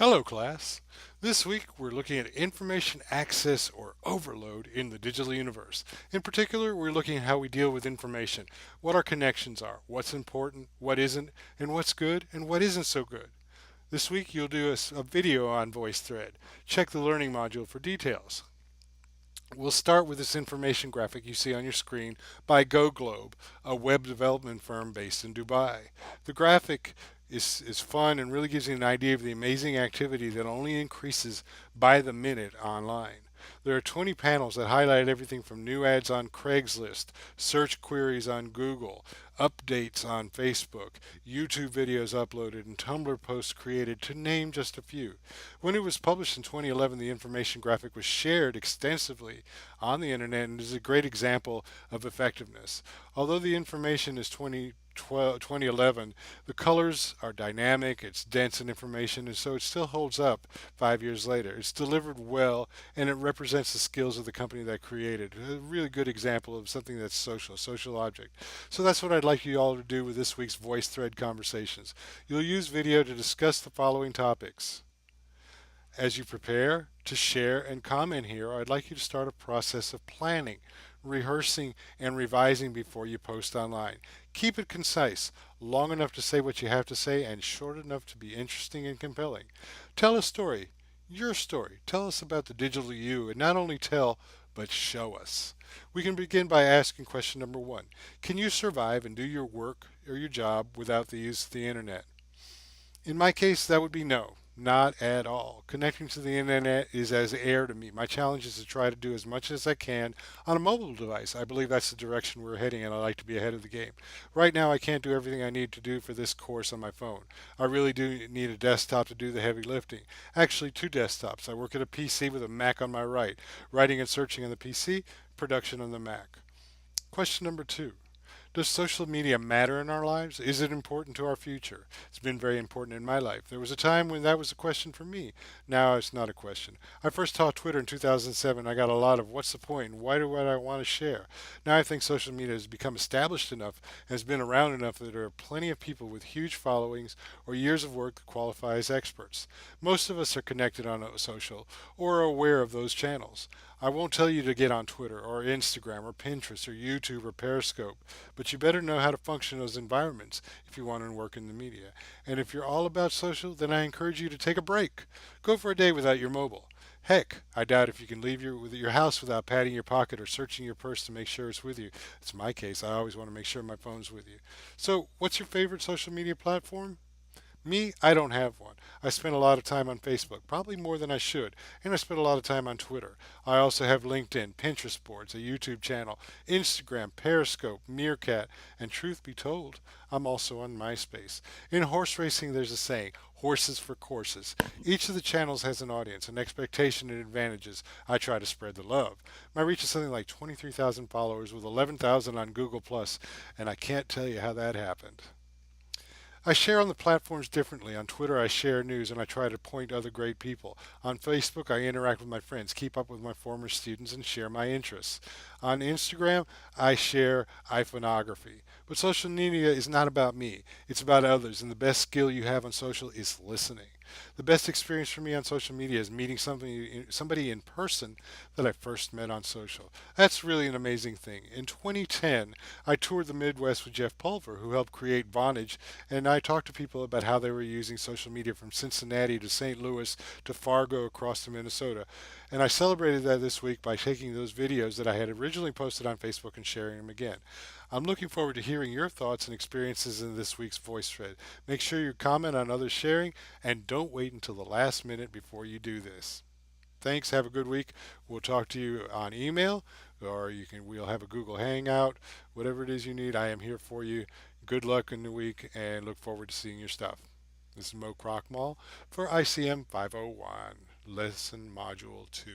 Hello, class. This week we're looking at information access or overload in the digital universe. In particular, we're looking at how we deal with information, what our connections are, what's important, what isn't, and what's good and what isn't so good. This week you'll do a video on VoiceThread. Check the learning module for details. We'll start with this information graphic you see on your screen by GoGlobe, a web development firm based in Dubai. The graphic is fun and really gives you an idea of the amazing activity that only increases by the minute online. There are 20 panels that highlight everything from new ads on Craigslist, search queries on Google, updates on Facebook, YouTube videos uploaded, and Tumblr posts created, to name just a few. When it was published in 2011, the information graphic was shared extensively on the internet and is a great example of effectiveness. Although the information is 2011, the colors are dynamic, it's dense in information, and so it still holds up 5 years later. It's delivered well, and it represents the skills of the company that created. A really good example of something that's social, social object. So that's what I'd like you all to do with this week's VoiceThread conversations. You'll use video to discuss the following topics. As you prepare to share and comment here, I'd like you to start a process of planning, rehearsing, and revising before you post online. Keep it concise, long enough to say what you have to say, and short enough to be interesting and compelling. Tell a story, your story. Tell us about the digital you, and not only tell, but show us. We can begin by asking question number one. Can you survive and do your work or your job without the use of the internet? In my case, that would be no, not at all. Connecting to the internet is as air to me. My challenge is to try to do as much as I can on a mobile device. I believe that's the direction we're heading, and I like to be ahead of the game. Right now, I can't do everything I need to do for this course on my phone. I really do need a desktop to do the heavy lifting. Actually, two desktops. I work at a PC with a Mac on my right, writing and searching on the PC, production on the Mac. Question number two. Does social media matter in our lives? Is it important to our future? It's been very important in my life. There was a time when that was a question for me. Now it's not a question. I first taught Twitter in 2007. I got a lot of what's the point and why do I want to share? Now I think social media has become established enough and has been around enough that there are plenty of people with huge followings or years of work that qualify as experts. Most of us are connected on social or are aware of those channels. I won't tell you to get on Twitter or Instagram or Pinterest or YouTube or Periscope, but you better know how to function in those environments if you want to work in the media. And if you're all about social, then I encourage you to take a break. Go for a day without your mobile. Heck, I doubt if you can leave your house without patting your pocket or searching your purse to make sure it's with you. It's my case. I always want to make sure my phone's with you. So, what's your favorite social media platform? Me, I don't have one. I spend a lot of time on Facebook, probably more than I should, and I spend a lot of time on Twitter. I also have LinkedIn, Pinterest boards, a YouTube channel, Instagram, Periscope, Meerkat, and truth be told, I'm also on MySpace. In horse racing, there's a saying, horses for courses. Each of the channels has an audience, an expectation, and advantages. I try to spread the love. My reach is something like 23,000 followers with 11,000 on Google+, and I can't tell you how that happened. I share on the platforms differently. On Twitter, I share news and I try to point other great people. On Facebook, I interact with my friends, keep up with my former students, and share my interests. On Instagram, I share iPhoneography. But social media is not about me, it's about others, and the best skill you have on social is listening. The best experience for me on social media is meeting somebody in person that I first met on social. That's really an amazing thing. In 2010, I toured the Midwest with Jeff Pulver, who helped create Vonage, and I talked to people about how they were using social media from Cincinnati to St. Louis to Fargo across to Minnesota. And I celebrated that this week by taking those videos that I had originally posted on Facebook and sharing them again. I'm looking forward to hearing your thoughts and experiences in this week's VoiceThread. Make sure you comment on others sharing and don't wait until the last minute before you do this. Thanks. Have a good week. We'll talk to you on email, or we'll have a Google Hangout. Whatever it is you need, I am here for you. Good luck in the week and look forward to seeing your stuff. This is Krochmal for ICM 501, Lesson Module 2.